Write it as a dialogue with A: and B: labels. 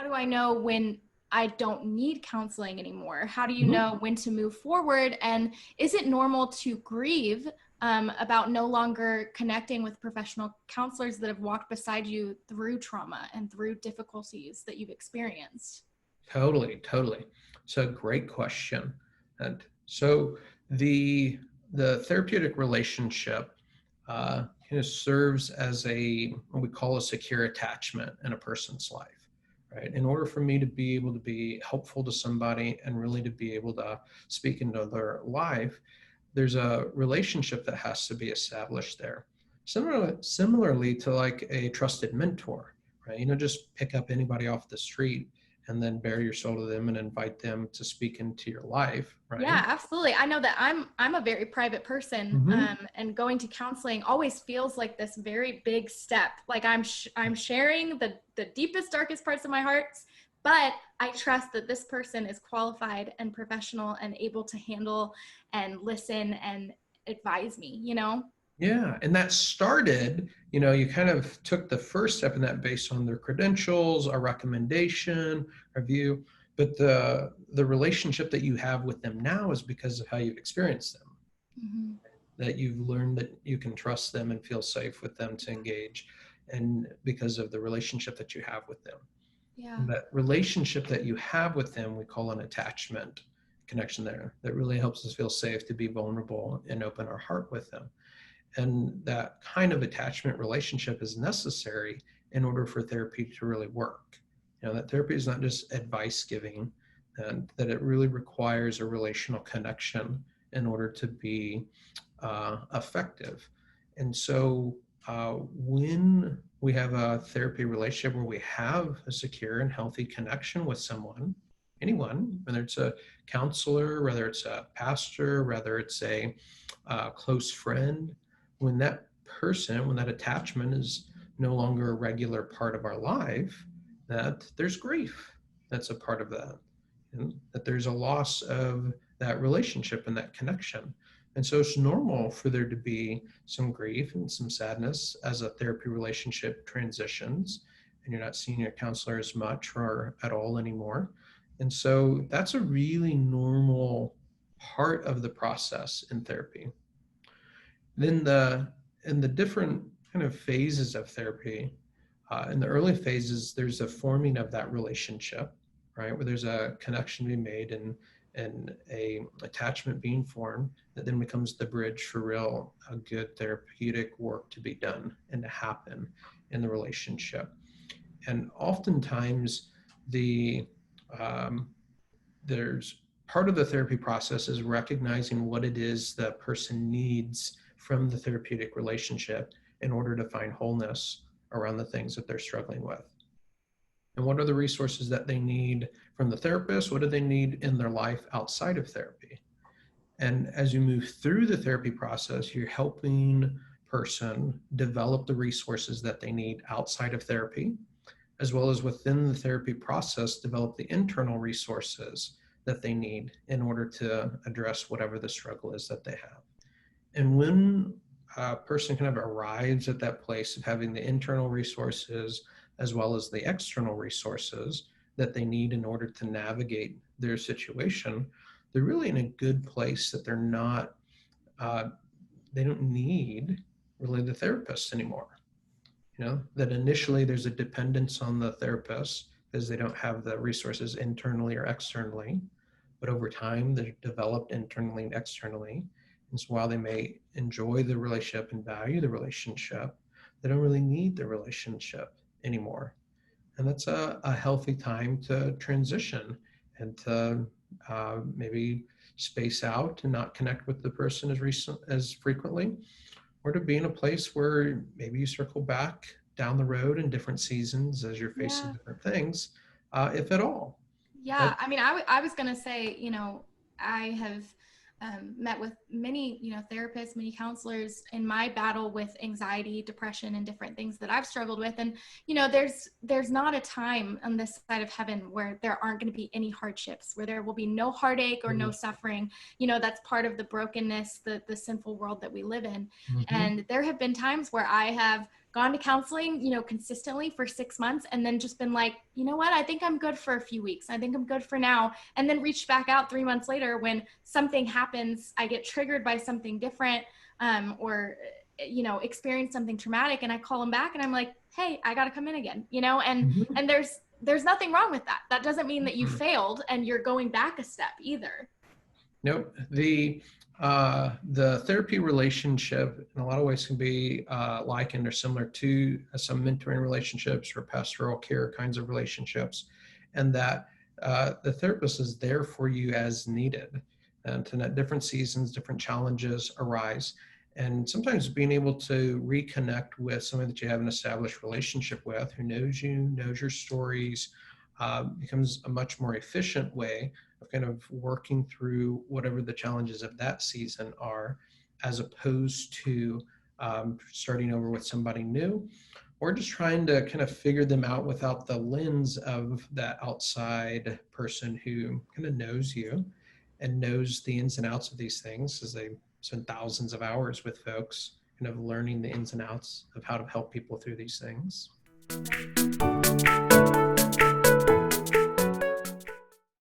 A: do I know when I don't need counseling anymore? How do you
B: Mhm.
A: know when to move forward? And is it normal to grieve about no longer connecting with professional counselors that have walked beside you through trauma and through difficulties that you've experienced?
B: Totally, totally. So great question. And so the therapeutic relationship kind of serves as what we call a secure attachment in a person's life, right? In order for me to be able to be helpful to somebody and really to be able to speak into their life, there's a relationship that has to be established there. Similarly to like a trusted mentor, right? You don't just pick up anybody off the street and then bare your soul to them and invite them to speak into your life, right?
A: Yeah, absolutely. I know that I'm a very private person,
B: Mm-hmm.
A: and going to counseling always feels like this very big step. Like I'm sharing the deepest, darkest parts of my heart, but I trust that this person is qualified and professional and able to handle and listen and advise me. You know?
B: Yeah, and that started, you kind of took the first step in that based on their credentials, a recommendation, a view, but the relationship that you have with them now is because of how you've experienced them,
A: Mm-hmm.
B: that you've learned that you can trust them and feel safe with them to engage, and because of the relationship that you have with them.
A: Yeah.
B: And that relationship that you have with them, we call an attachment connection there, that really helps us feel safe to be vulnerable and open our heart with them. And that kind of attachment relationship is necessary in order for therapy to really work. That therapy is not just advice giving, and that it really requires a relational connection in order to be effective. And so when we have a therapy relationship where we have a secure and healthy connection with someone, anyone, whether it's a counselor, whether it's a pastor, whether it's a close friend, when that attachment is no longer a regular part of our life, that there's grief that's a part of that, and that there's a loss of that relationship and that connection. And so it's normal for there to be some grief and some sadness as a therapy relationship transitions and you're not seeing your counselor as much or at all anymore. And so that's a really normal part of the process in therapy. Then in the different kind of phases of therapy, in the early phases, there's a forming of that relationship, right? Where there's a connection being made and a attachment being formed that then becomes the bridge for real good therapeutic work to be done and to happen in the relationship. And oftentimes the um, there's part of the therapy process is recognizing what it is that person needs from the therapeutic relationship in order to find wholeness around the things that they're struggling with. And what are the resources that they need from the therapist? What do they need in their life outside of therapy? And as you move through the therapy process, you're helping person develop the resources that they need outside of therapy, as well as within the therapy process, develop the internal resources that they need in order to address whatever the struggle is that they have. And when a person kind of arrives at that place of having the internal resources as well as the external resources that they need in order to navigate their situation, they're really in a good place that they're not, uh, they don't need really the therapist anymore. That initially there's a dependence on the therapist because they don't have the resources internally or externally, but over time they're developed internally and externally. And so while they may enjoy the relationship and value the relationship, they don't really need the relationship anymore. And that's a healthy time to transition and to maybe space out and not connect with the person as frequently, or to be in a place where maybe you circle back down the road in different seasons as you're facing
A: Yeah.
B: different things, if at all.
A: Yeah,
B: That,
A: I mean, I was going to say, I have met with many, therapists, many counselors in my battle with anxiety, depression, and different things that I've struggled with. And, there's not a time on this side of heaven where there aren't going to be any hardships, where there will be no heartache or no suffering. That's part of the brokenness, the sinful world that we live in.
B: mm-hmm.
A: And there have been times where I have gone to counseling, consistently for 6 months, and then just been like, you know what, I think I'm good for a few weeks. I think I'm good for now. And then reached back out 3 months later when something happens, I get triggered by something different, or experience something traumatic, and I call them back and I'm like, hey, I got to come in again, and
B: Mhm.
A: and there's nothing wrong with that. That doesn't mean that you failed and you're going back a step either.
B: Nope. The therapy relationship in a lot of ways can be likened or similar to some mentoring relationships or pastoral care kinds of relationships, and that the therapist is there for you as needed. And to let different seasons, different challenges arise. And sometimes being able to reconnect with someone that you have an established relationship with, who knows you, knows your stories, becomes a much more efficient way of kind of working through whatever the challenges of that season are, as opposed to starting over with somebody new, or just trying to kind of figure them out without the lens of that outside person who kind of knows you and knows the ins and outs of these things, as they spend thousands of hours with folks, kind of learning the ins and outs of how to help people through these things.